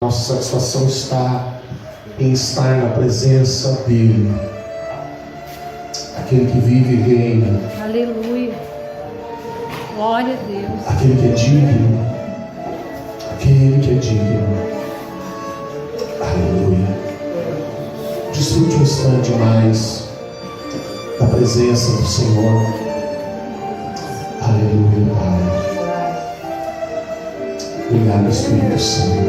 Nossa satisfação está em estar na presença dEle, aquele que vive e reina. Aleluia. Glória a Deus. Aquele que é digno. Aquele que é digno. Aleluia. Desfrute um instante mais da presença do Senhor. Aleluia, Pai. Obrigado, Espírito Santo.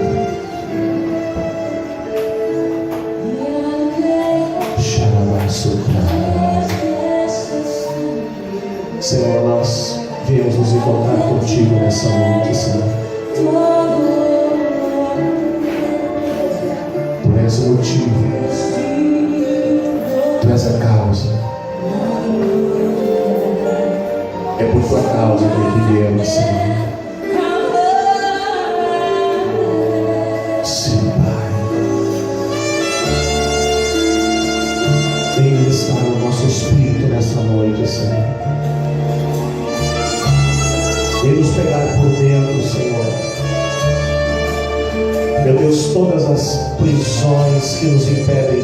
Senhor, nós viemos nos encontrar contigo nessa noite, Senhor. Tu és o motivo, Tu és a causa. É por Tua causa que viemos, Senhor. Sim, Pai. Venha estar o nosso espírito nessa noite, Senhor. Venha nos pegar por dentro, Senhor. Meu Deus, todas as prisões que nos impedem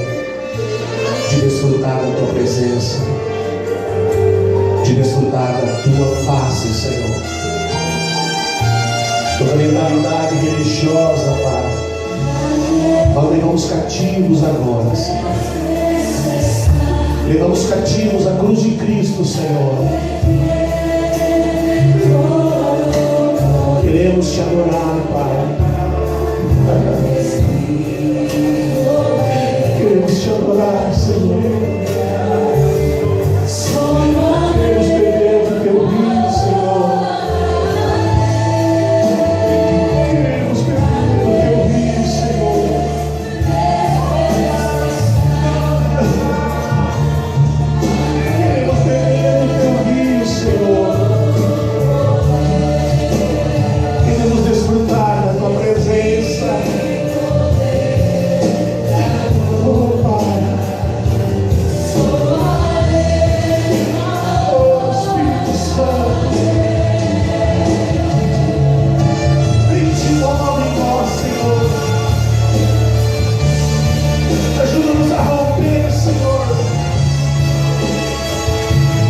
de desfrutar da Tua presença, de desfrutar da Tua face, Senhor. Toda mentalidade religiosa, Pai, nós levamos cativos agora, Senhor. Levamos cativos a cruz de Cristo, Senhor. Queremos Te adorar, Pai. Queremos Te adorar, Senhor. Queremos beber do Teu vinho, Senhor. Queremos beber do Teu vinho, Senhor. Queremos beber do Teu vinho, Senhor. Queremos desfrutar da Tua presença. Oh, Pai. Oh, Espírito Santo. Vem Te move em nós, Senhor. Ajuda-nos a romper, Senhor.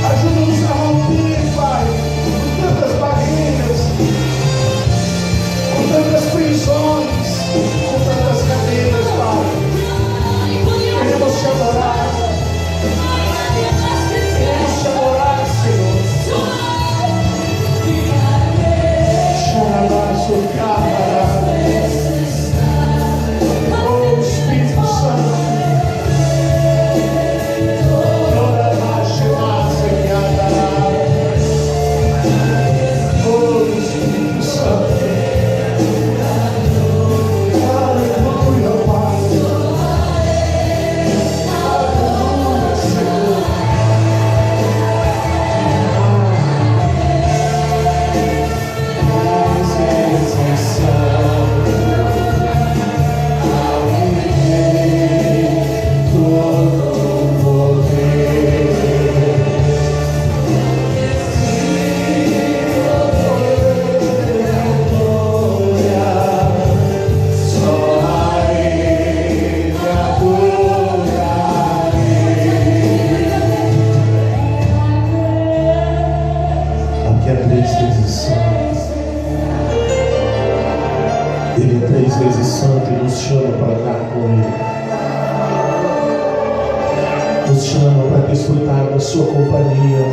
Ajuda-nos a romper, Pai, com tantas barreiras, com tantas prisões, com tantas cadeias, Pai. Queremos Te adorar. Queremos Te adorar, Senhor. Xarabaço, cabara. Oh, Espírito Santo. Toda marcha, massa, que andará. Oh, Espírito Santo. Aleluia, Pai. Aleluia, Senhor. Aqui é 3 vezes santo. Ele é 3 vezes santo e nos chama para andar com Ele. Nos chama para desfrutar da Sua companhia,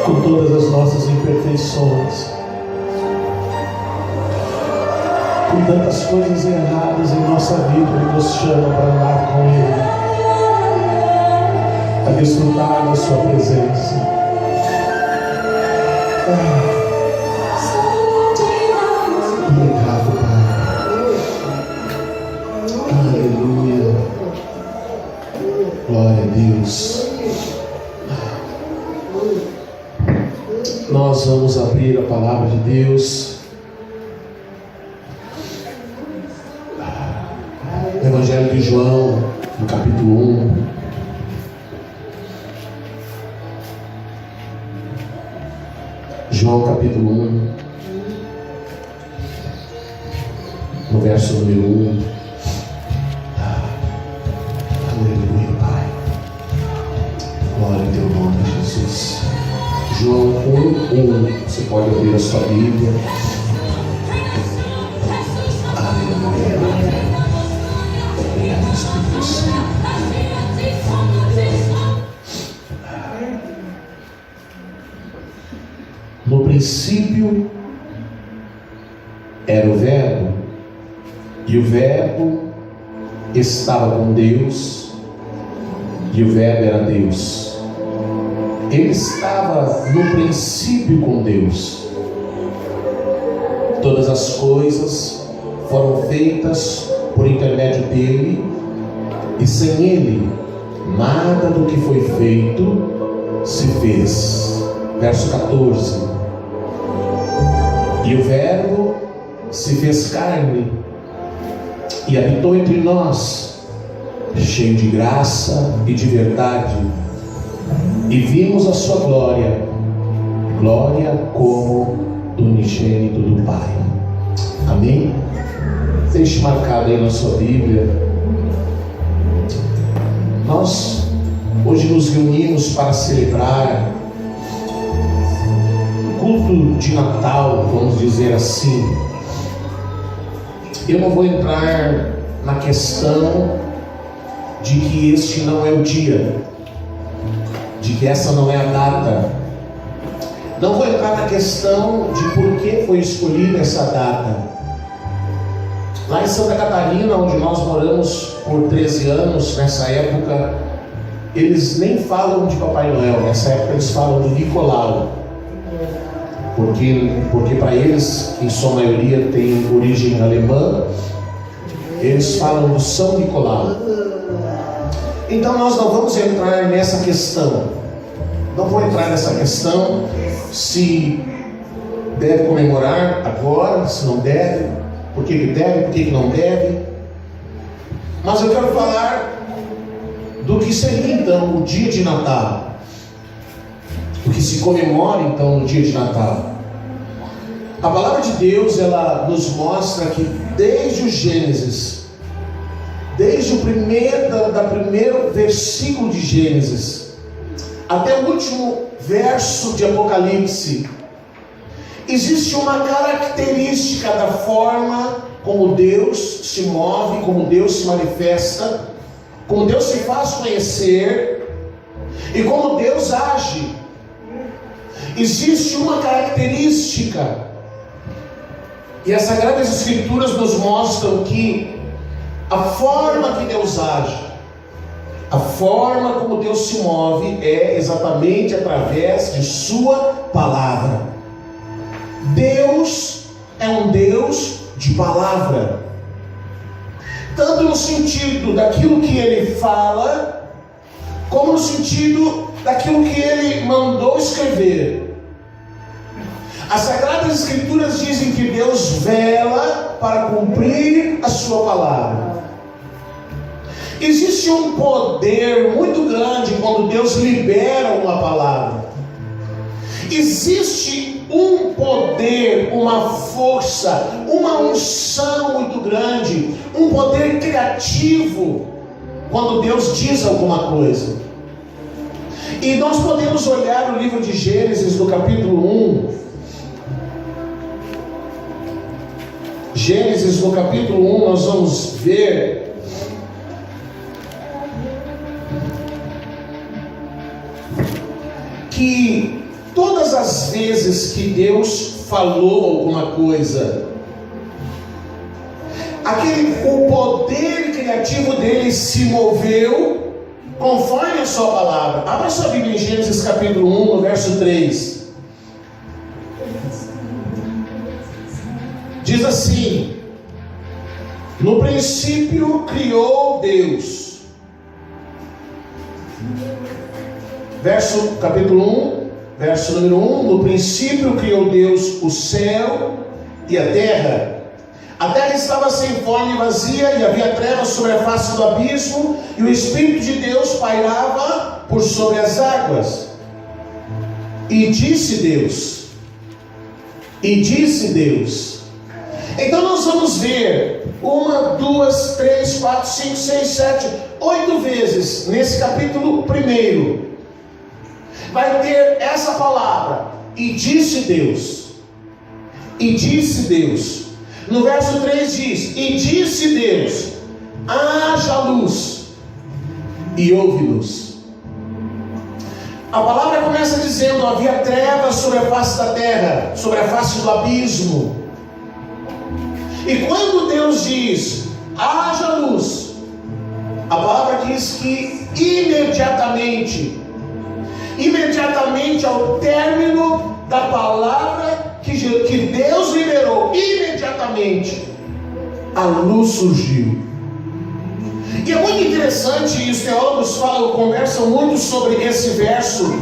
com todas as nossas imperfeições, com tantas coisas erradas em nossa vida. Ele nos chama para andar com Ele, a desfrutar da Sua presença. Obrigado, Pai. Aleluia. Glória a Deus. Nós vamos abrir a palavra de Deus. Evangelho de João, no capítulo 1. João capítulo 1. no verso número 1. Aleluia, Pai. Glória ao teu nome, Jesus. João 1:1. Você pode abrir a sua Bíblia. Aleluia. Obrigado, Espírito Santo. No princípio era o Verbo, e o Verbo estava com Deus, e o Verbo era Deus. Ele estava no princípio com Deus. Todas as coisas foram feitas por intermédio dele, e sem ele nada do que foi feito se fez. Verso 14. E o Verbo se fez carne e habitou entre nós, cheio de graça e de verdade, e vimos a sua glória, glória como do unigênito do Pai. Amém? Deixe marcado aí na sua Bíblia. Nós hoje nos reunimos para celebrar o culto de Natal, vamos dizer assim. Eu não vou entrar na questão de que este não é o dia, de que essa não é a data. Não vou entrar na questão de por que foi escolhida essa data. Lá em Santa Catarina, onde nós moramos por 13 anos, nessa época, eles nem falam de Papai Noel. Nessa época eles falam do Nicolau, porque para eles, em sua maioria tem origem alemã, eles falam do São Nicolau. Então nós não vamos entrar nessa questão. Não vou entrar nessa questão se deve comemorar agora, se não deve, por que deve, por que não deve. Mas eu quero falar do que seria então o dia de Natal, o que se comemora então no dia de Natal. A palavra de Deus, ela nos mostra que desde o Gênesis, desde o primeiro versículo de Gênesis até o último verso de Apocalipse, existe uma característica da forma como Deus se move, como Deus se manifesta, como Deus se faz conhecer e como Deus age. Existe uma característica, e as Sagradas Escrituras nos mostram que a forma que Deus age, a forma como Deus se move é exatamente através de sua palavra. Deus é um Deus de palavra, tanto no sentido daquilo que Ele fala, como no sentido daquilo que Ele mandou escrever. As Sagradas Escrituras dizem que Deus vela para cumprir a sua palavra. Existe um poder muito grande quando Deus libera uma palavra. Existe um poder, uma força, uma unção muito grande, um poder criativo quando Deus diz alguma coisa. E nós podemos olhar o livro de Gênesis, no capítulo 1. Gênesis, no capítulo 1, nós vamos ver que todas as vezes que Deus falou alguma coisa, o poder criativo dele se moveu conforme a sua palavra. Abra sua Bíblia em Gênesis capítulo 1, no verso 3. Diz assim: no princípio criou Deus. Capítulo 1, verso número 1. No princípio criou Deus o céu e a terra. A terra estava sem forma e vazia, e havia trevas sobre a face do abismo, e o Espírito de Deus pairava por sobre as águas. E disse Deus. Então nós vamos ver 1, 2, 3, 4, 5, 6, 7, 8 vezes nesse capítulo 1. Vai ter essa palavra, e disse Deus. E disse Deus. No verso 3 diz: e disse Deus, haja luz, e houve luz. A palavra começa dizendo: havia trevas sobre a face da terra, sobre a face do abismo. E quando Deus diz, haja luz, a palavra diz que imediatamente ao término da palavra que Deus liberou, imediatamente a luz surgiu. E é muito interessante, e os teólogos conversam muito sobre esse verso.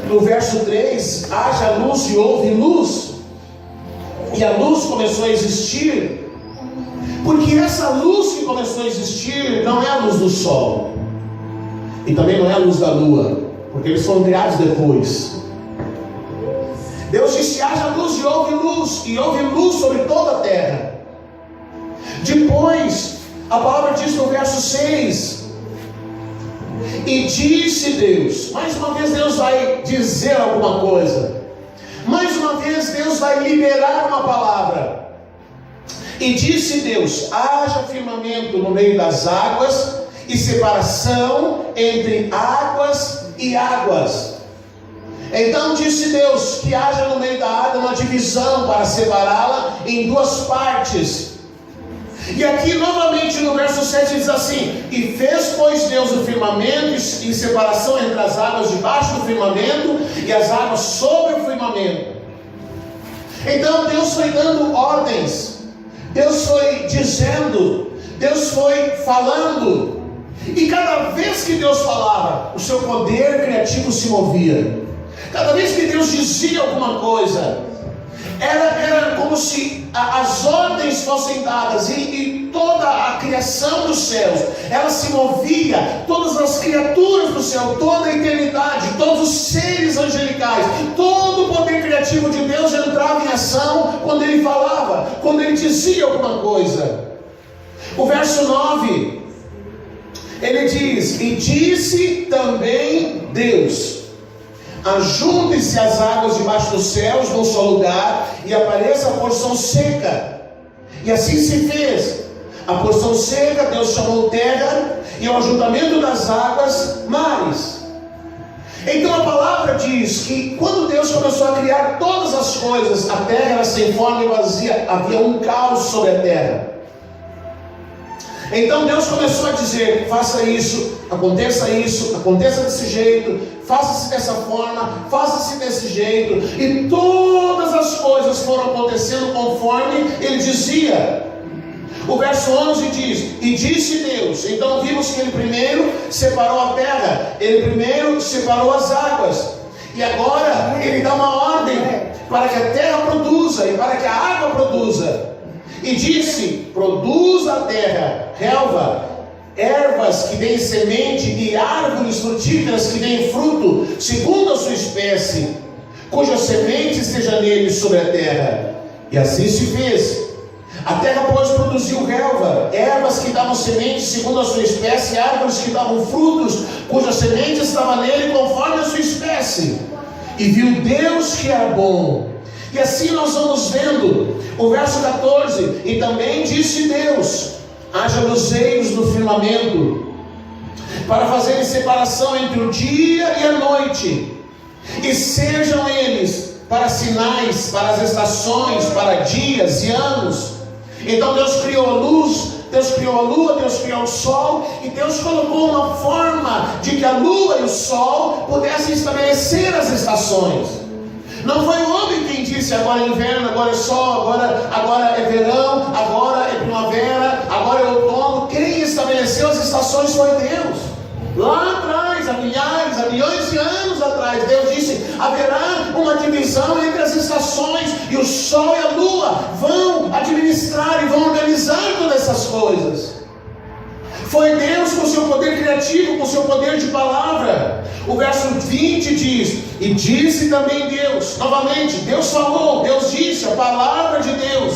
No verso 3, haja luz e houve luz. E a luz começou a existir, porque essa luz que começou a existir não é a luz do sol, e também não é a luz da lua, porque eles foram criados depois. Deus disse: haja luz, e houve luz sobre toda a terra. Depois, a palavra diz no verso 6, e disse Deus. Mais uma vez Deus vai dizer alguma coisa. Mais uma vez Deus vai liberar uma palavra. E disse Deus: haja firmamento no meio das águas, e separação entre águas e águas. Então disse Deus que haja no meio da água uma divisão para separá-la em duas partes. E aqui novamente no verso 7 diz assim: e fez pois Deus o firmamento em separação entre as águas debaixo do firmamento e as águas sobre o firmamento. Então Deus foi dando ordens, Deus foi dizendo, Deus foi falando. E cada vez que Deus falava, o seu poder criativo se movia. Cada vez que Deus dizia alguma coisa, era como se as ordens fossem dadas, e toda a criação dos céus, ela se movia, todas as criaturas do céu, toda a eternidade, todos os seres angelicais, todo o poder criativo de Deus entrava em ação quando Ele falava, quando Ele dizia alguma coisa. O verso 9, ele diz: e disse também Deus: ajuntem-se as águas debaixo dos céus num só lugar, e apareça a porção seca. E assim se fez. A porção seca Deus chamou terra, e o ajuntamento das águas, mares. Então a palavra diz que quando Deus começou a criar todas as coisas, a terra era sem forma e vazia, havia um caos sobre a terra. Então Deus começou a dizer: faça isso, aconteça desse jeito, faça-se dessa forma, faça-se desse jeito. E todas as coisas foram acontecendo conforme Ele dizia. O verso 11 diz: e disse Deus. Então vimos que Ele primeiro separou a terra, Ele primeiro separou as águas, e agora Ele dá uma ordem para que a terra produza e para que a água produza. E disse: produza a terra relva, ervas que deem semente e árvores frutíferas que deem fruto, segundo a sua espécie, cuja semente esteja nele sobre a terra. E assim se fez. A terra, pois, produziu relva, ervas que davam semente segundo a sua espécie, e árvores que davam frutos, cuja semente estava nele conforme a sua espécie. E viu Deus que era bom. E assim nós vamos vendo o verso 14: e também disse Deus: haja luzeiros no firmamento, para fazerem separação entre o dia e a noite, e sejam eles para sinais, para as estações, para dias e anos. Então Deus criou a luz, Deus criou a lua, Deus criou o sol, e Deus colocou uma forma de que a lua e o sol pudessem estabelecer as estações. Não foi o homem quem disse: agora é inverno, agora é sol, agora é verão, agora é primavera, agora é outono. Quem estabeleceu as estações foi Deus. Lá atrás, há milhões de anos atrás, Deus disse: haverá uma divisão entre as estações, e o sol e a lua vão administrar e vão organizar todas essas coisas. Foi Deus com seu poder criativo, com seu poder de palavra. O verso 20 diz: e disse também Deus. Novamente, Deus falou, Deus disse, a palavra de Deus.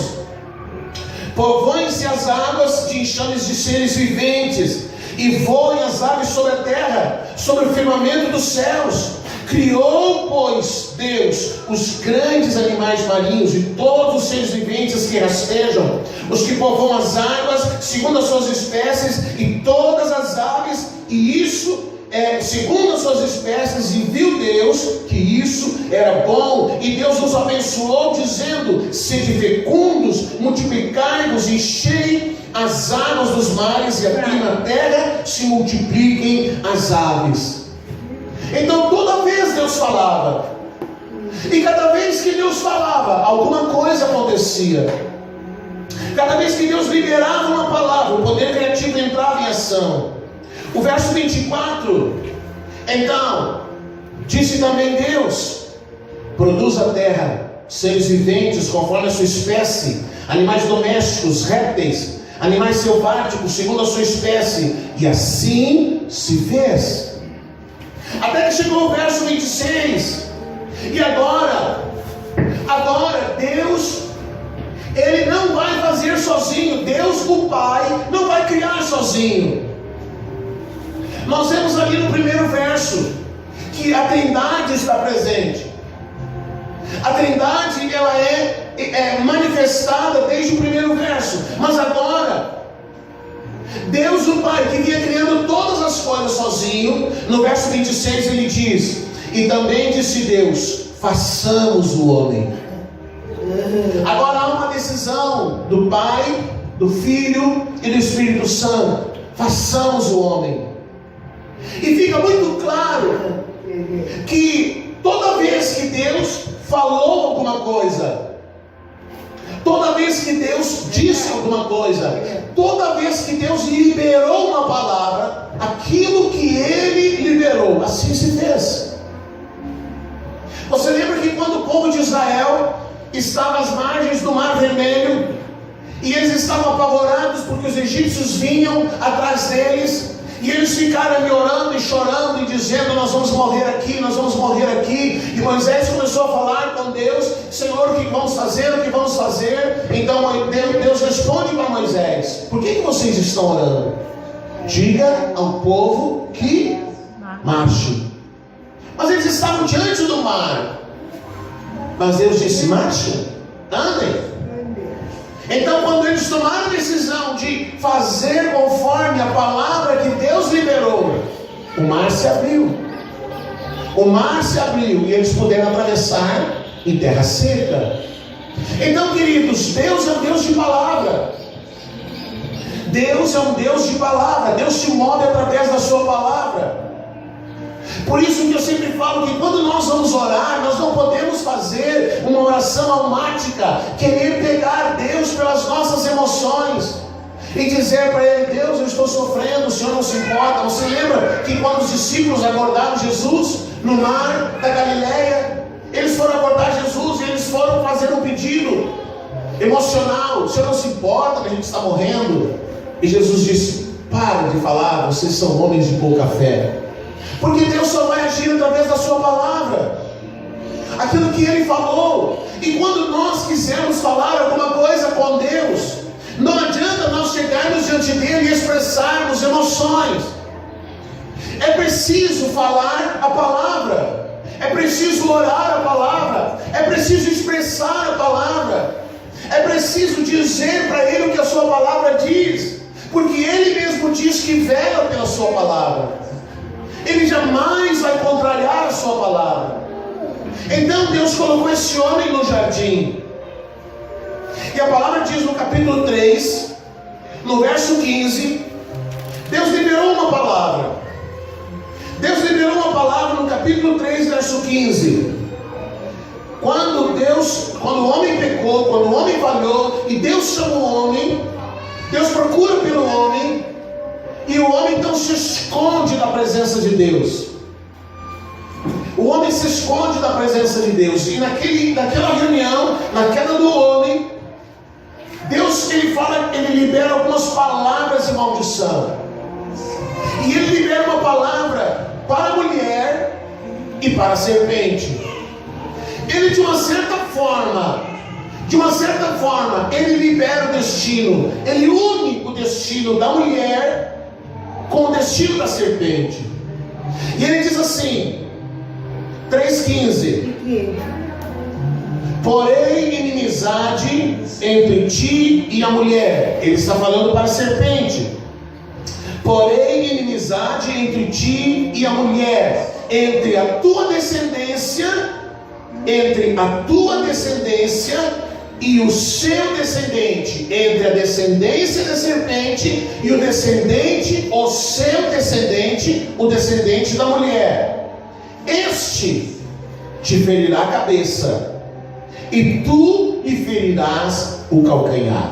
Povoem-se as águas de enxames de seres viventes, e voem as aves sobre a terra, sobre o firmamento dos céus. Criou, pois, Deus os grandes animais marinhos e todos os seres viventes que rastejam, os que povoam as águas segundo as suas espécies, e todas as aves, e isso segundo as suas espécies. E viu Deus que isso era bom, e Deus os abençoou, dizendo: sede fecundos, multiplicai-vos, enchei as águas dos mares, e aqui na terra se multipliquem as aves. Então toda vez Deus falava, e cada vez que Deus falava, alguma coisa acontecia. Cada vez que Deus liberava uma palavra, o poder criativo entrava em ação. O verso 24: então disse também Deus: produz a terra seres viventes conforme a sua espécie, animais domésticos, répteis, animais selváticos segundo a sua espécie. E assim se fez. Até que chegou o verso 26. E agora Deus, Ele não vai fazer sozinho. Deus, o Pai, não vai criar sozinho. Nós vemos ali no primeiro verso que a Trindade está presente. A Trindade, ela é manifestada desde o primeiro verso. Mas agora, Deus, o Pai, que vinha criando todas as coisas sozinho, no verso 26 ele diz: e também disse Deus: façamos o homem. Agora há uma decisão do Pai, do Filho e do Espírito Santo: façamos o homem. E fica muito claro que toda vez que Deus falou alguma coisa, toda vez que Deus disse alguma coisa, toda vez que Deus liberou uma palavra, aquilo que Ele liberou, assim se fez. Você lembra que quando o povo de Israel estava às margens do Mar Vermelho, e eles estavam apavorados porque os egípcios vinham atrás deles, e eles ficaram ali orando e chorando e dizendo: nós vamos morrer aqui, nós vamos morrer aqui. E Moisés começou a falar com Deus: Senhor, o que vamos fazer, o que vamos fazer? Então Deus responde para Moisés: por que vocês estão orando? Diga ao povo que marche. Mas eles estavam diante do mar. Mas Deus disse: marche, andem. Então, quando eles tomaram a decisão de fazer conforme a palavra que Deus liberou, o mar se abriu. O mar se abriu e eles puderam atravessar em terra seca. Então, queridos, Deus é um Deus de palavra. Deus é um Deus de palavra. Deus se move através da sua palavra. Por isso que eu sempre falo que quando nós vamos orar, nós não podemos fazer uma oração almática, querer pegar Deus pelas nossas emoções e dizer para Ele: Deus, eu estou sofrendo, o Senhor não se importa. Você lembra que quando os discípulos abordaram Jesus no mar da Galileia, eles foram abordar Jesus e eles foram fazer um pedido emocional: o Senhor não se importa que a gente está morrendo? E Jesus disse: para de falar, vocês são homens de pouca fé. Porque Deus só vai agir através da sua palavra, aquilo que Ele falou. E quando nós quisermos falar alguma coisa com Deus, não adianta nós chegarmos diante dEle e expressarmos emoções. É preciso falar a palavra, é preciso orar a palavra, é preciso expressar a palavra, é preciso dizer para Ele o que a sua palavra diz, porque Ele mesmo diz que vela pela sua palavra. Ele jamais vai contrariar a sua palavra. Então Deus colocou esse homem no jardim. E a palavra diz no capítulo 3, no verso 15, Deus liberou uma palavra. Deus liberou uma palavra no capítulo 3, verso 15. Quando o homem pecou, quando o homem falhou, e Deus chama o homem, Deus procura pelo homem, e o homem então se esconde da presença de Deus. O homem se esconde da presença de Deus. E naquela reunião, na queda do homem, Deus, ele libera algumas palavras de maldição. E Ele libera uma palavra para a mulher e para a serpente. Ele, de uma certa forma, De uma certa forma, ele libera o destino, ele une o destino da mulher com o destino da serpente. E ele diz assim, 3,15: porém inimizade entre ti e a mulher. Ele está falando para a serpente. Porém inimizade entre ti e a mulher, entre a tua descendência e o seu descendente, entre a descendência da serpente e o descendente, o seu descendente, o descendente da mulher. Este te ferirá a cabeça, e tu lhe ferirás o calcanhar.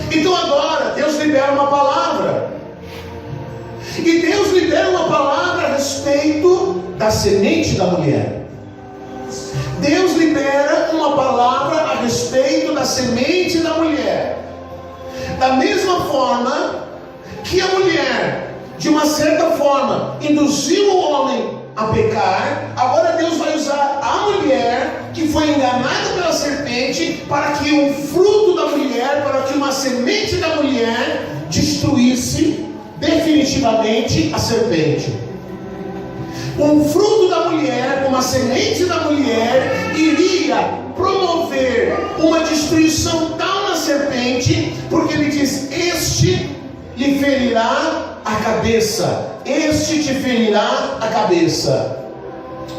Então agora Deus libera uma palavra, e Deus libera uma palavra a respeito da semente da mulher. Deus libera uma palavra a respeito da semente da mulher. Da mesma forma que a mulher, de uma certa forma, induziu o homem a pecar, agora Deus vai usar a mulher que foi enganada pela serpente para que um fruto da mulher, para que uma semente da mulher destruísse definitivamente a serpente. Um fruto da mulher, uma semente da mulher, iria promover uma destruição tal na serpente, porque ele diz: este lhe ferirá a cabeça, este te ferirá a cabeça,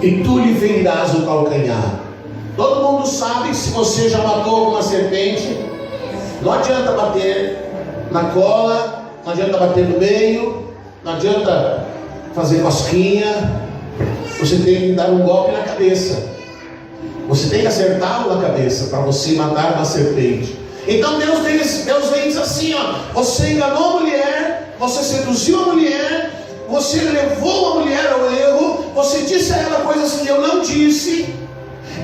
e tu lhe ferirás o calcanhar. Todo mundo sabe que se você já matou alguma serpente, não adianta bater na cola, não adianta bater no meio, não adianta fazer cosquinha. Você tem que dar um golpe na cabeça. Você tem que acertá-lo na cabeça para você matar uma serpente. Então Deus vem e diz assim, ó: você enganou a mulher, você seduziu a mulher, você levou a mulher ao erro, você disse a ela coisas que eu não disse,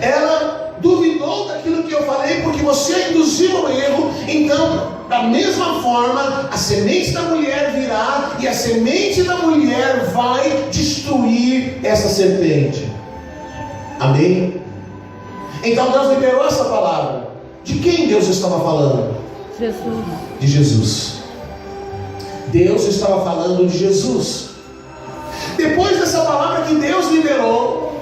ela duvidou daquilo que eu falei porque você a induziu ao erro. Então, da mesma forma, a semente da mulher virá, e a semente da mulher vai destruir essa serpente. Amém? Então Deus liberou essa palavra. De quem Deus estava falando? Jesus. De Jesus. Deus estava falando de Jesus. Depois dessa palavra que Deus liberou,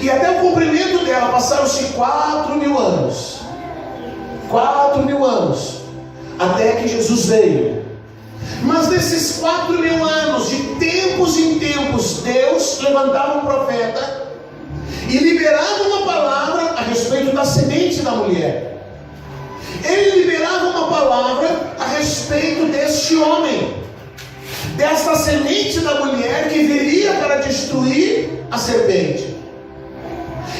e até o cumprimento dela, passaram-se 4.000 anos. 4.000 anos, até que Jesus veio. Mas nesses 4.000 anos, de tempos em tempos, Deus levantava um profeta e liberava uma palavra a respeito da semente da mulher. Ele liberava uma palavra a respeito deste homem, desta semente da mulher que viria para destruir a serpente.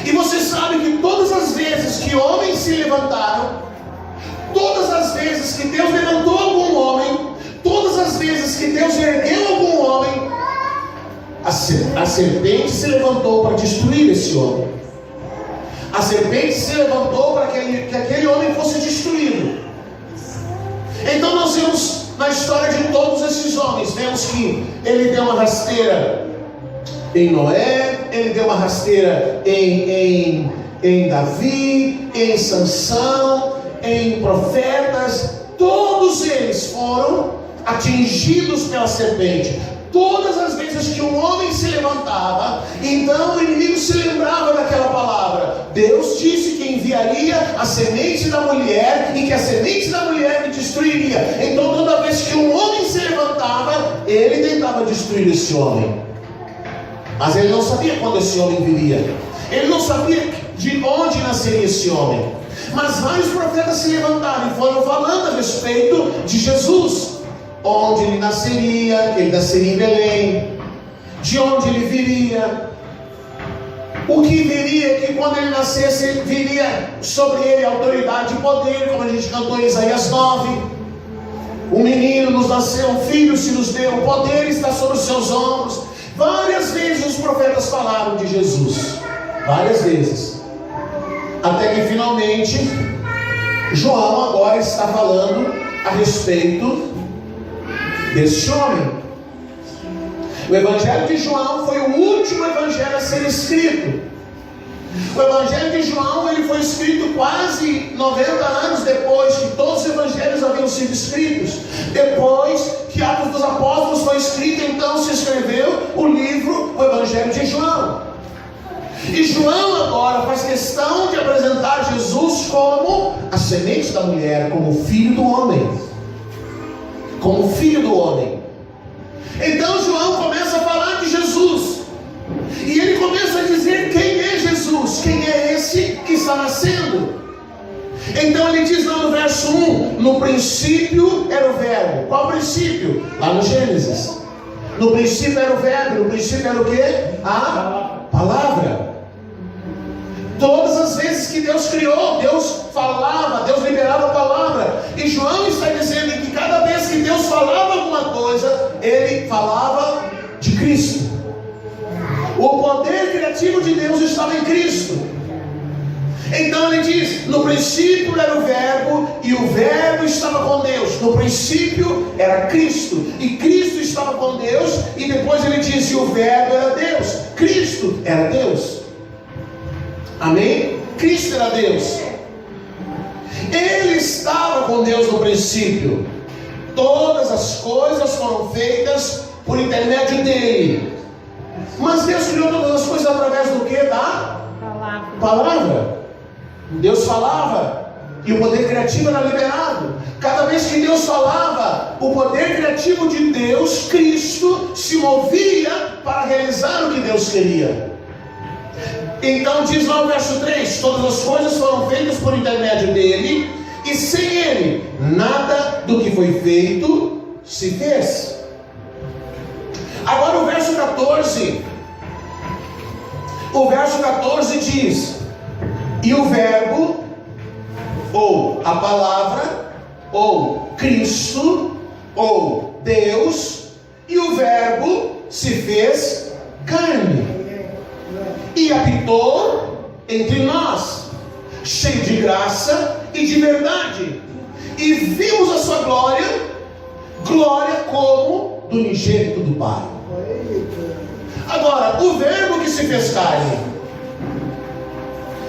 E você sabe que todas as vezes que homens se levantaram, todas as vezes que Deus levantou algum homem, todas as vezes que Deus ergueu algum homem, a serpente se levantou para destruir esse homem. A serpente se levantou para que aquele homem fosse destruído. Então nós vemos na história de todos esses homens, vemos que ele deu uma rasteira em Noé, ele deu uma rasteira em Davi, em Sansão, em profetas. Todos eles foram atingidos pela serpente. Todas as vezes que um homem se levantava, então o inimigo se lembrava daquela palavra. Deus disse que enviaria a semente da mulher, e que a semente da mulher me destruiria. Então toda vez que um homem se levantava, ele tentava destruir esse homem. Mas ele não sabia quando esse homem viria. Ele não sabia de onde nasceria esse homem. Mas vários profetas se levantaram e foram falando a respeito de Jesus. Onde ele nasceria, que ele nasceria em Belém, de onde ele viria, o que viria, que quando ele nascesse viria sobre ele autoridade e poder, como a gente cantou em Isaías 9. Um menino nos nasceu, um filho se nos deu, o poder está sobre os seus ombros. Várias vezes os profetas falaram de Jesus, várias vezes, até que finalmente João agora está falando a respeito deste homem. O Evangelho de João foi o último evangelho a ser escrito. O Evangelho de João, ele foi escrito quase 90 anos depois que todos os evangelhos haviam sido escritos. Depois que Atos dos Apóstolos foi escrito, então se escreveu o livro, o Evangelho de João. E João agora faz questão de apresentar Jesus como a semente da mulher, como o filho do homem. Como o filho do homem. Então João começa a falar de Jesus. E ele começa a dizer quem é Jesus, quem é esse que está nascendo. Então ele diz lá no verso 1, no princípio era o verbo. Qual princípio? Lá no Gênesis. No princípio era o verbo, no princípio era o quê? A palavra. Todas as vezes que Deus criou, Deus falava, Deus liberava a palavra. E João está dizendo que cada vez que Deus falava alguma coisa, ele falava de Cristo. O poder criativo de Deus estava em Cristo. Então ele diz, no princípio era o verbo, e o verbo estava com Deus. No princípio era Cristo, e Cristo estava com Deus. E depois ele diz, e o verbo era Deus. Cristo era Deus. Amém? Cristo era Deus. Ele estava com Deus no princípio. Todas as coisas foram feitas por intermédio dele. Mas Deus criou todas as coisas através do que? Da palavra. Deus falava e o poder criativo era liberado. Cada vez que Deus falava, o poder criativo de Deus, Cristo, se movia para realizar o que Deus queria. Então diz lá o verso 3, todas as coisas foram feitas por intermédio dele, e sem ele, nada do que foi feito se fez. Agora o verso 14. O verso 14 diz, e o verbo, ou a palavra, ou Cristo, ou Deus, e o verbo se fez carne e habitou entre nós, cheio de graça e de verdade, e vimos a sua glória, glória como do unigênito do Pai. Agora, o verbo que se fez carne,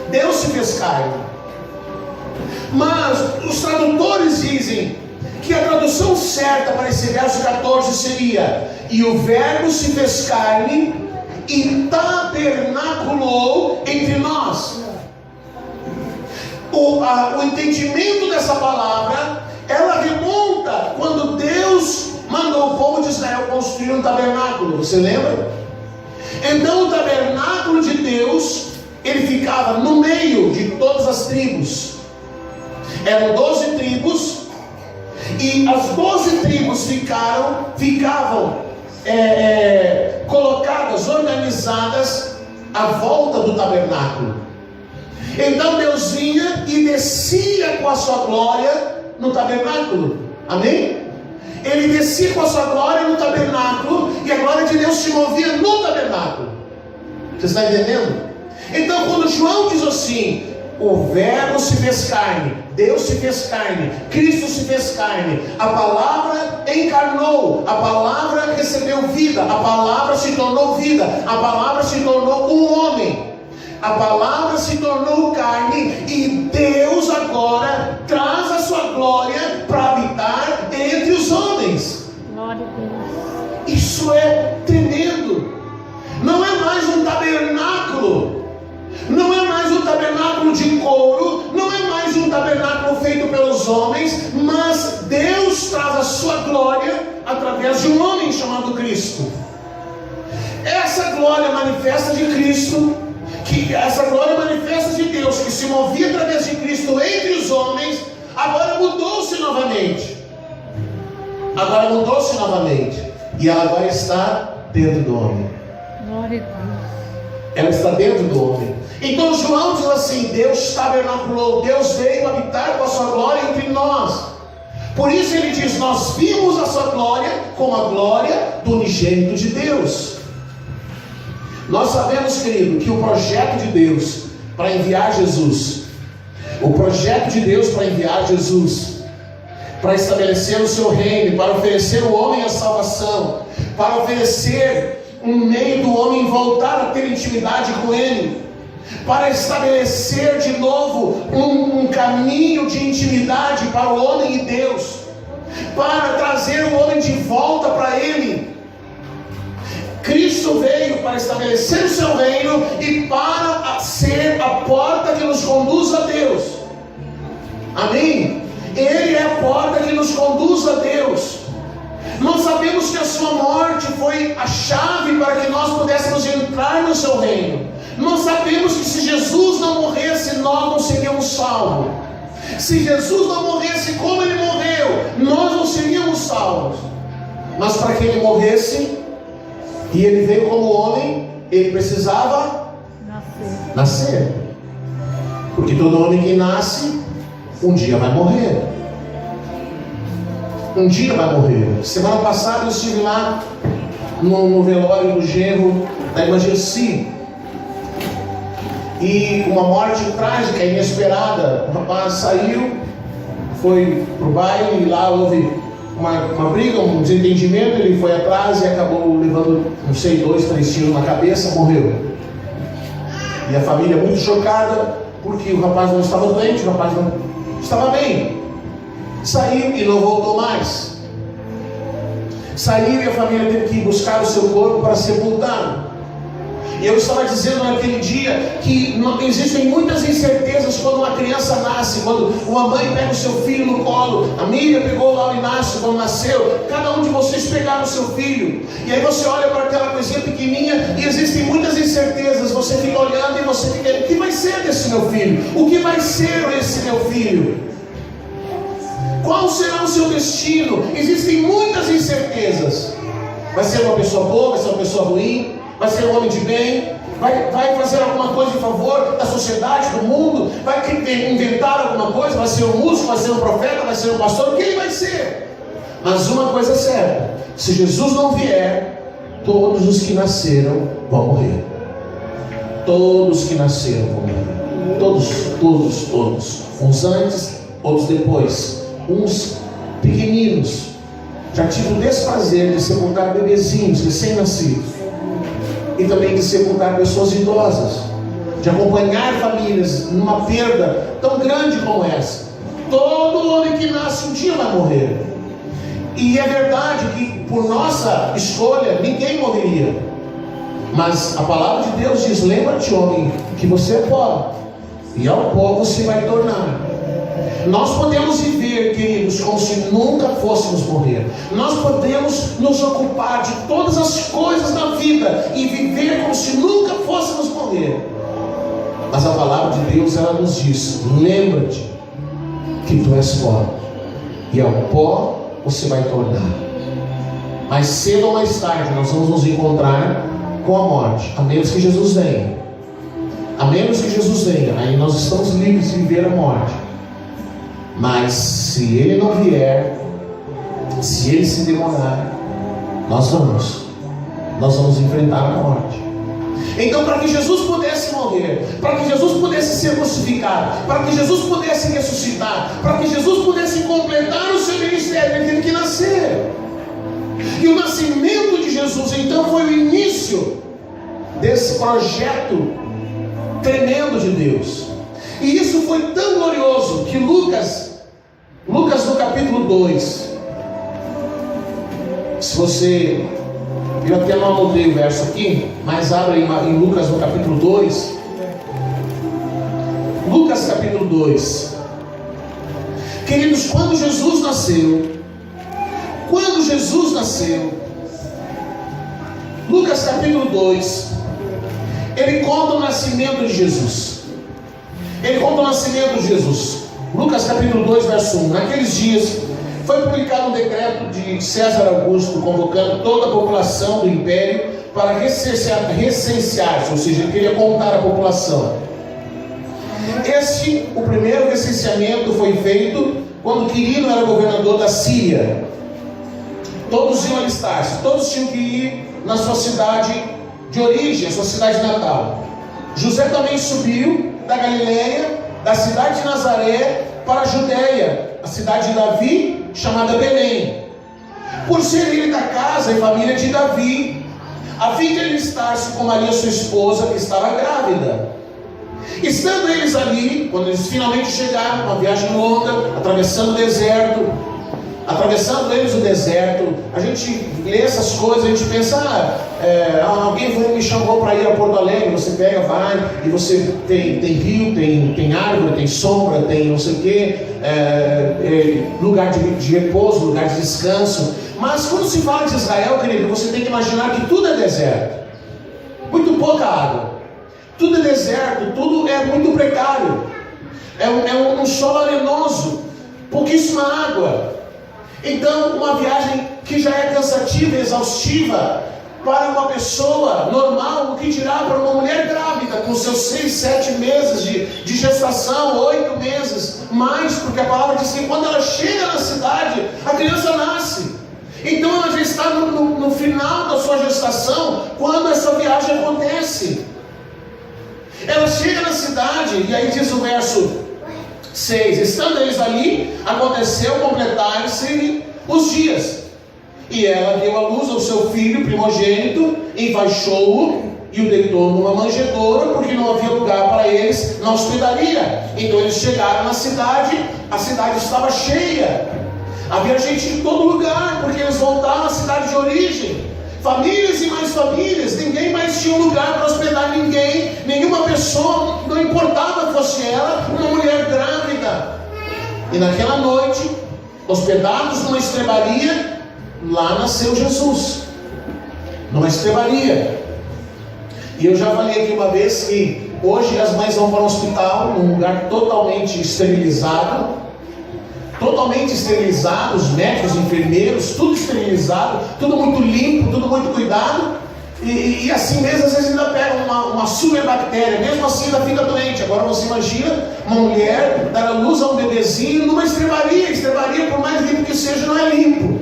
Deus se fez carne. Mas os tradutores dizem que a tradução certa para esse verso 14 seria, e o verbo se fez carne e tabernaculou entre nós. O entendimento dessa palavra, ela remonta quando Deus mandou o povo de Israel construir um tabernáculo. Você lembra? Então o tabernáculo de Deus, ele ficava no meio de todas as tribos. Eram 12 tribos, e as 12 tribos ficavam colocadas, organizadas à volta do tabernáculo. Então Deus vinha e descia com a sua glória no tabernáculo. Amém? Ele descia com a sua glória no tabernáculo, e a glória de Deus se movia no tabernáculo. Você está entendendo? Então quando João diz assim, o verbo se fez carne, Deus se fez carne, Cristo se fez carne, a palavra encarnou, a palavra recebeu vida, a palavra se tornou vida, a palavra se tornou um homem, a palavra se tornou carne, e Deus agora traz a sua glória para habitar entre os homens. Glória a Deus. Isso é tremendo. Não é mais um tabernáculo, não é mais um tabernáculo de couro, não é mais um tabernáculo feito pelos homens, mas Deus traz a sua glória através de um homem chamado Cristo. Essa glória manifesta de Cristo, essa glória manifesta de Deus, que se movia através de Cristo entre os homens, agora mudou-se novamente. E ela agora está dentro do homem. Glória a Deus. Ela está dentro do homem. Então João diz assim, Deus tabernaculou, Deus veio habitar com a sua glória entre nós. Por isso ele diz, nós vimos a sua glória como a glória do unigênito de Deus. Nós sabemos, querido, que o projeto de Deus para enviar Jesus, para estabelecer o seu reino, para oferecer ao homem a salvação, para oferecer um meio do homem voltar a ter intimidade com ele, para estabelecer de novo um caminho de intimidade para o homem e Deus, para trazer o homem de volta para Ele. Cristo veio para estabelecer o seu reino e para ser a porta que nos conduz a Deus. Amém? Ele é a porta que nos conduz a Deus. Nós sabemos que a sua morte foi a chave para que nós pudéssemos entrar no seu reino. Nós sabemos que se Jesus não morresse, nós não seríamos salvos. Se Jesus não morresse como Ele morreu, nós não seríamos salvos. Mas para que Ele morresse, e Ele veio como homem, Ele precisava nascer. Porque todo homem que nasce, um dia vai morrer. Um dia vai morrer. Semana passada eu estive lá no velório do genro da irmã Gessi, e uma morte trágica, inesperada. O rapaz saiu, foi pro baile, e lá houve uma briga, um desentendimento. Ele foi atrás e acabou levando, não sei, 2, 3 tiros na cabeça, morreu. E a família muito chocada, porque o rapaz não estava doente, o rapaz não estava bem. Saiu e não voltou mais. Saiu e a família teve que buscar o seu corpo para sepultá-lo. E eu estava dizendo naquele dia que existem muitas incertezas quando uma criança nasce, quando uma mãe pega o seu filho no colo. A Miriam pegou lá o Inácio quando nasceu. Cada um de vocês pegaram o seu filho. E aí você olha para aquela coisinha pequenininha e existem muitas incertezas. Você fica olhando e você fica: o que vai ser desse meu filho? O que vai ser esse meu filho? Qual será o seu destino? Existem muitas incertezas. Vai ser uma pessoa boa? Vai ser uma pessoa ruim? Vai ser um homem de bem? Vai fazer alguma coisa em favor da sociedade, do mundo? Vai inventar alguma coisa? Vai ser um músico? Vai ser um profeta? Vai ser um pastor? O que ele vai ser? Mas uma coisa é certa: se Jesus não vier, todos os que nasceram vão morrer. Todos que nasceram vão morrer. Todos. Uns antes, outros depois. Uns pequeninos. Já tive o desprazer de sepultar bebezinhos recém-nascidos, e também de sepultar pessoas idosas, de acompanhar famílias numa perda tão grande como essa. Todo homem que nasce um dia vai morrer. E é verdade que por nossa escolha ninguém morreria. Mas a palavra de Deus diz: lembra-te, homem, que você é pó, e ao pó você vai tornar. Nós podemos viver, queridos, como se nunca fôssemos morrer. Nós podemos nos ocupar de todas as coisas da vida e viver como se nunca fôssemos morrer. Mas a palavra de Deus, ela nos diz: lembra-te que tu és pó, e ao pó você vai tornar. Mais cedo ou mais tarde nós vamos nos encontrar com a morte, a menos que Jesus venha. A menos que Jesus venha, aí nós estamos livres de viver a morte. Mas se Ele não vier, se Ele se demorar, nós vamos enfrentar a morte. Então, para que Jesus pudesse morrer, para que Jesus pudesse ser crucificado, para que Jesus pudesse ressuscitar, para que Jesus pudesse completar o seu ministério, Ele teve que nascer. E o nascimento de Jesus, então, foi o início desse projeto tremendo de Deus. E isso foi tão glorioso que Lucas no capítulo 2, se você, eu até não anotei o verso aqui, mas abre em Lucas no capítulo 2. Lucas capítulo 2. Queridos, quando Jesus nasceu, Lucas capítulo 2, ele conta o nascimento de Jesus. Lucas capítulo 2, verso 1. Naqueles dias foi publicado um decreto de César Augusto, convocando toda a população do império para recensear-se, ou seja, ele queria contar a população. O primeiro recenseamento foi feito quando Quirino era governador da Síria. Todos iam alistar-se, todos tinham que ir na sua cidade de origem, a sua cidade natal. José também subiu da Galileia, da cidade de Nazaré, para a Judéia, a cidade de Davi, chamada Belém, por ser ele da casa e família de Davi, a fim de alistar-se com Maria, sua esposa, que estava grávida. Estando eles ali, quando eles finalmente chegaram, uma viagem longa, atravessando o deserto, atravessando eles o deserto, a gente lê essas coisas, a gente pensa, alguém me chamou para ir a Porto Alegre, você pega, vai, e você tem rio, tem árvore, tem sombra, tem não sei o que, lugar de repouso, lugar de descanso. Mas quando se fala de Israel, querido, você tem que imaginar que tudo é deserto, muito pouca água, tudo é deserto, tudo é muito precário, é um solo arenoso, pouquíssima água. Então, uma viagem que já é cansativa e exaustiva para uma pessoa normal, o que dirá para uma mulher grávida, com seus 6, 7 meses de gestação, 8 meses, mais, porque a palavra diz que quando ela chega na cidade, a criança nasce. Então ela já está no final da sua gestação, quando essa viagem acontece. Ela chega na cidade, e aí diz o verso 6: estando eles ali, aconteceu completar-se os dias, e ela deu à luz ao seu filho primogênito, enfaixou-o e o deitou numa manjedoura, porque não havia lugar para eles na hospedaria. Então eles chegaram na cidade, a cidade estava cheia, havia gente de todo lugar, porque eles voltaram à cidade de origem, famílias e mais famílias, ninguém mais tinha um lugar para hospedar ninguém, nenhuma pessoa, não importava que fosse ela, uma mulher grávida. E naquela noite, hospedados numa estrebaria, lá nasceu Jesus, numa estrebaria. E eu já falei aqui uma vez que hoje as mães vão para o hospital, num lugar totalmente esterilizado, os médicos, enfermeiros, tudo esterilizado, tudo muito limpo, tudo muito cuidado, e assim mesmo às vezes ainda pega uma super bactéria, mesmo assim ainda fica doente. Agora você imagina uma mulher dar a luz a um bebezinho numa estrebaria. Estrebaria, por mais limpo que seja, não é limpo,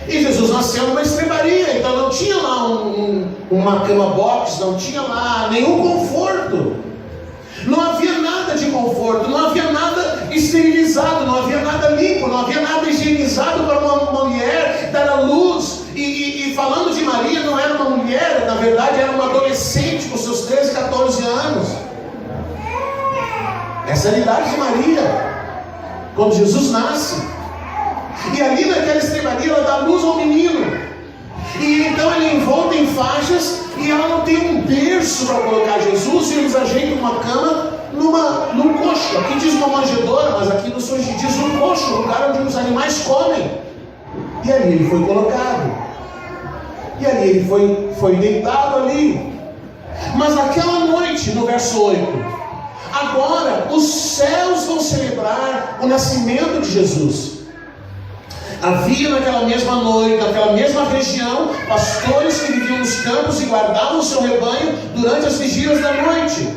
e Jesus nasceu numa estrebaria, então não tinha lá uma cama box, não tinha lá nenhum conforto. Não havia nada de conforto, não havia nada esterilizado, não havia nada limpo, não havia nada higienizado para uma mulher dar a luz. E falando de Maria, não era uma mulher, na verdade era uma adolescente com seus 13, 14 anos. Essa é a idade de Maria, quando Jesus nasce. E ali naquela estrebaria ela dá luz ao menino. E então ele é envolto em faixas, e ela não tem um berço para colocar Jesus, e eles ajeitam uma cama num coxo. Aqui diz uma manjedoura, mas aqui no sul diz um coxo, um lugar onde os animais comem. E ali ele foi colocado, e ali ele foi deitado ali. Mas naquela noite, no verso 8, agora os céus vão celebrar o nascimento de Jesus. Havia naquela mesma noite, naquela mesma região, pastores que viviam nos campos e guardavam o seu rebanho durante as vigílias da noite.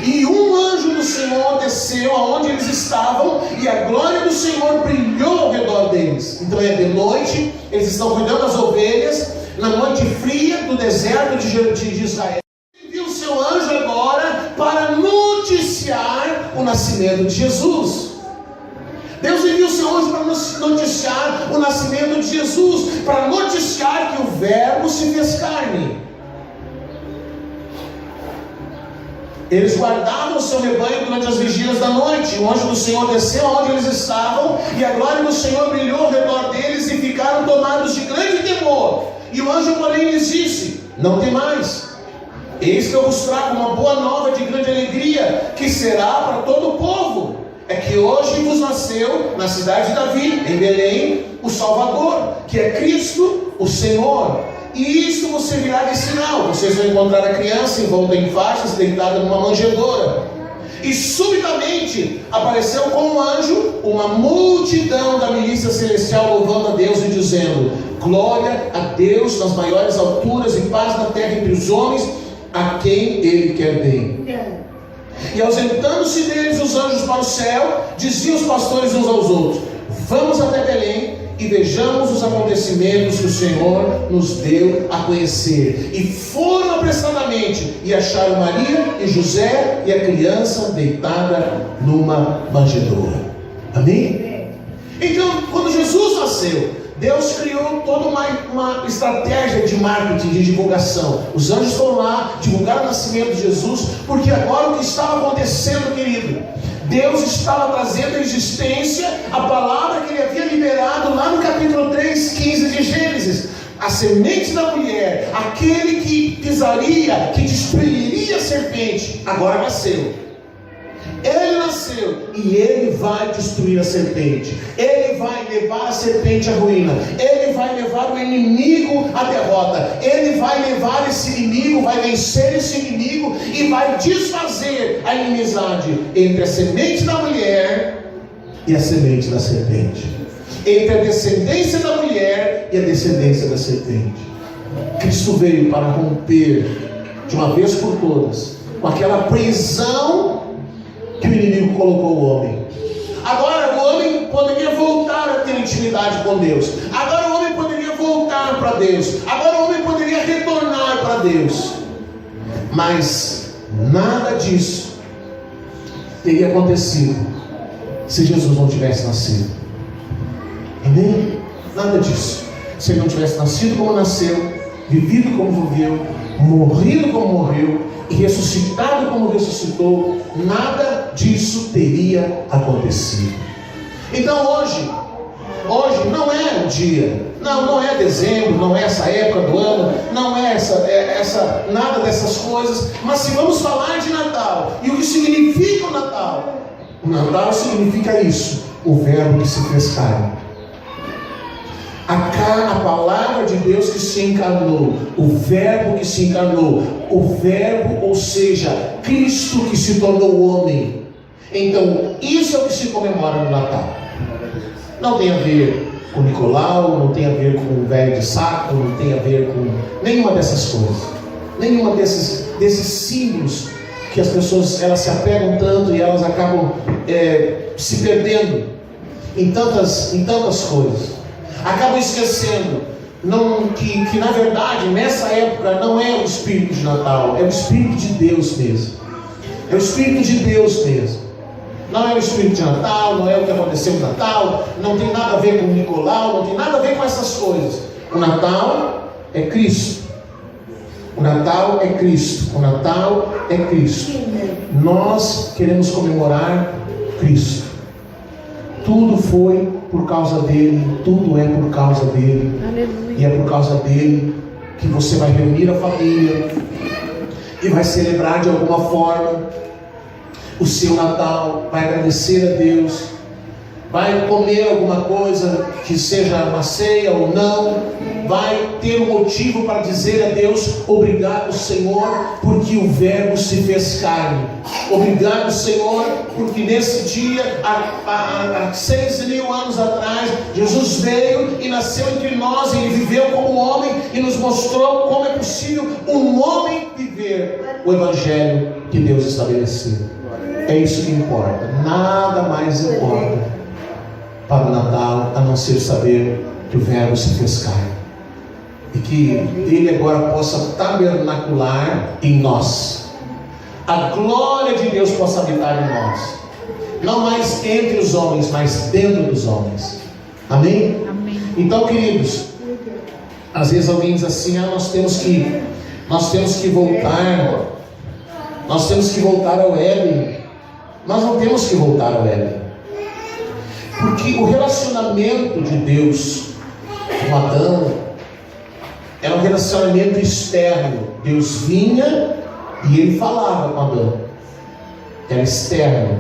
E um anjo do Senhor desceu aonde eles estavam, e a glória do Senhor brilhou ao redor deles. Então é de noite, eles estão cuidando das ovelhas, na noite fria do deserto de Israel. Ele viu o seu anjo agora para noticiar o nascimento de Jesus. Deus enviou o seu anjo para noticiar o nascimento de Jesus, para noticiar que o Verbo se fez carne. Eles guardavam o seu rebanho durante as vigílias da noite. O anjo do Senhor desceu aonde eles estavam, e a glória do Senhor brilhou ao redor deles, e ficaram tomados de grande temor. E o anjo, porém, lhes disse: não temais, eis que eu vos trago uma boa nova de grande alegria, que será para todo o povo. É que hoje vos nasceu na cidade de Davi, em Belém, o Salvador, que é Cristo o Senhor. E isto vos servirá de sinal: vocês vão encontrar a criança envolta em faixas, deitada numa manjedoura. E subitamente apareceu com um anjo uma multidão da milícia celestial, louvando a Deus e dizendo: glória a Deus nas maiores alturas, e paz na terra entre os homens a quem Ele quer bem. E ausentando-se deles os anjos para o céu, diziam os pastores uns aos outros: vamos até Belém e vejamos os acontecimentos que o Senhor nos deu a conhecer. E foram apressadamente, e acharam Maria e José e a criança deitada numa manjedoura. Amém? Então, quando Jesus nasceu, Deus criou toda uma estratégia de marketing, de divulgação. Os anjos foram lá, divulgaram o nascimento de Jesus, porque agora o que estava acontecendo, querido? Deus estava trazendo à existência a palavra que Ele havia liberado lá no capítulo 3:15 de Gênesis. A semente da mulher, aquele que pisaria, que destruiria a serpente, agora nasceu. Ele nasceu e ele vai destruir a serpente. Ele vai levar a serpente à ruína. Ele vai levar o inimigo à derrota. Ele vai levar esse inimigo, vai vencer esse inimigo e vai desfazer a inimizade entre a semente da mulher e a semente da serpente, entre a descendência da mulher e a descendência da serpente. Cristo veio para romper de uma vez por todas com aquela prisão que o inimigo colocou o homem. Agora o homem poderia voltar a ter intimidade com Deus. Agora o homem poderia voltar para Deus. Agora o homem poderia retornar para Deus. Mas nada disso teria acontecido se Jesus não tivesse nascido. Amém? Nada disso. Se ele não tivesse nascido como nasceu, vivido como viveu, morrido como morreu e ressuscitado como ressuscitou, nada disso teria acontecido. Então hoje não é um dia, não é dezembro, não é essa época do ano, não é essa nada dessas coisas, mas se vamos falar de Natal, e o que significa o Natal? O Natal significa isso: o Verbo que se fez carne. A palavra de Deus que se encarnou, o Verbo que se encarnou, o Verbo, ou seja, Cristo que se tornou homem. Então, isso é o que se comemora no Natal. Não tem a ver com Nicolau, não tem a ver com o velho de saco, não tem a ver com nenhuma dessas coisas, nenhuma desses símbolos que as pessoas elas se apegam tanto e elas acabam se perdendo em tantas coisas. Acabam esquecendo que na verdade nessa época não é o Espírito de Natal, é o Espírito de Deus mesmo. É o Espírito de Deus mesmo. Não é o Espírito de Natal, não é o que aconteceu no Natal, não tem nada a ver com o Nicolau, não tem nada a ver com essas coisas. O Natal é Cristo. O Natal é Cristo. O Natal é Cristo. Nós queremos comemorar Cristo. Tudo foi por causa dele, tudo é por causa dele. Aleluia. E é por causa dele que você vai reunir a família e vai celebrar de alguma forma o seu Natal, vai agradecer a Deus, vai comer alguma coisa que seja uma ceia ou não, vai ter um motivo para dizer a Deus: obrigado, Senhor, porque o Verbo se fez carne. Obrigado, Senhor, porque nesse dia, há 6.000 anos atrás, Jesus veio e nasceu entre nós, e Ele viveu como homem e nos mostrou como é possível um homem viver o Evangelho que Deus estabeleceu. É isso que importa, nada mais importa para o Natal a não ser saber que o Verbo se fez carne e que Ele agora possa tabernacular em nós, a glória de Deus possa habitar em nós, não mais entre os homens, mas dentro dos homens. Amém? Amém. Então, queridos, às vezes alguém diz assim: nós temos que voltar ao Éden. Nós não temos que voltar ao Éden, porque o relacionamento de Deus com Adão era um relacionamento externo. Deus vinha e Ele falava com Adão, era externo.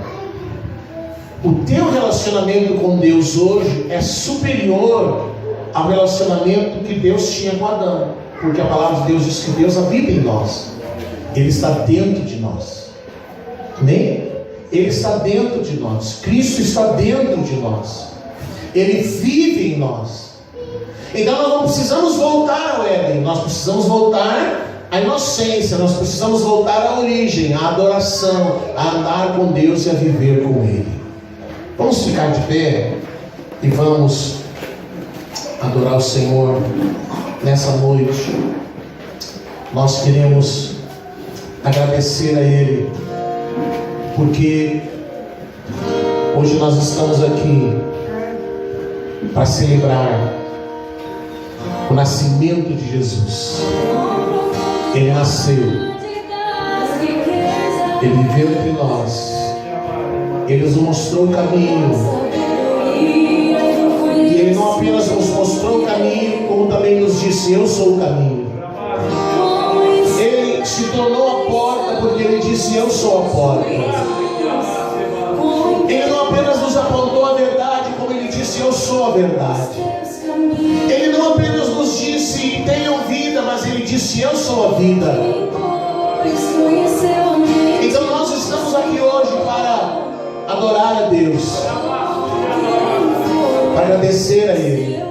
O teu relacionamento com Deus hoje é superior ao relacionamento que Deus tinha com Adão, porque a palavra de Deus diz que Deus habita em nós, Ele está dentro de nós. Amém? Ele está dentro de nós, Cristo está dentro de nós, Ele vive em nós. Então nós não precisamos voltar ao Éden, nós precisamos voltar à inocência, nós precisamos voltar à origem, à adoração, a andar com Deus e a viver com Ele. Vamos ficar de pé e vamos adorar o Senhor nessa noite. Nós queremos agradecer a Ele, porque hoje nós estamos aqui para celebrar o nascimento de Jesus. Ele nasceu, Ele viveu entre nós, Ele nos mostrou o caminho, e Ele não apenas nos mostrou o caminho, como também nos disse: eu sou o caminho. Ele se tornou a porta, porque Ele disse: eu sou a porta. Ele não apenas nos apontou a verdade, como Ele disse: eu sou a verdade. Ele não apenas nos disse: tenham vida, mas Ele disse: eu sou a vida. Então nós estamos aqui hoje para adorar a Deus, para agradecer a Ele,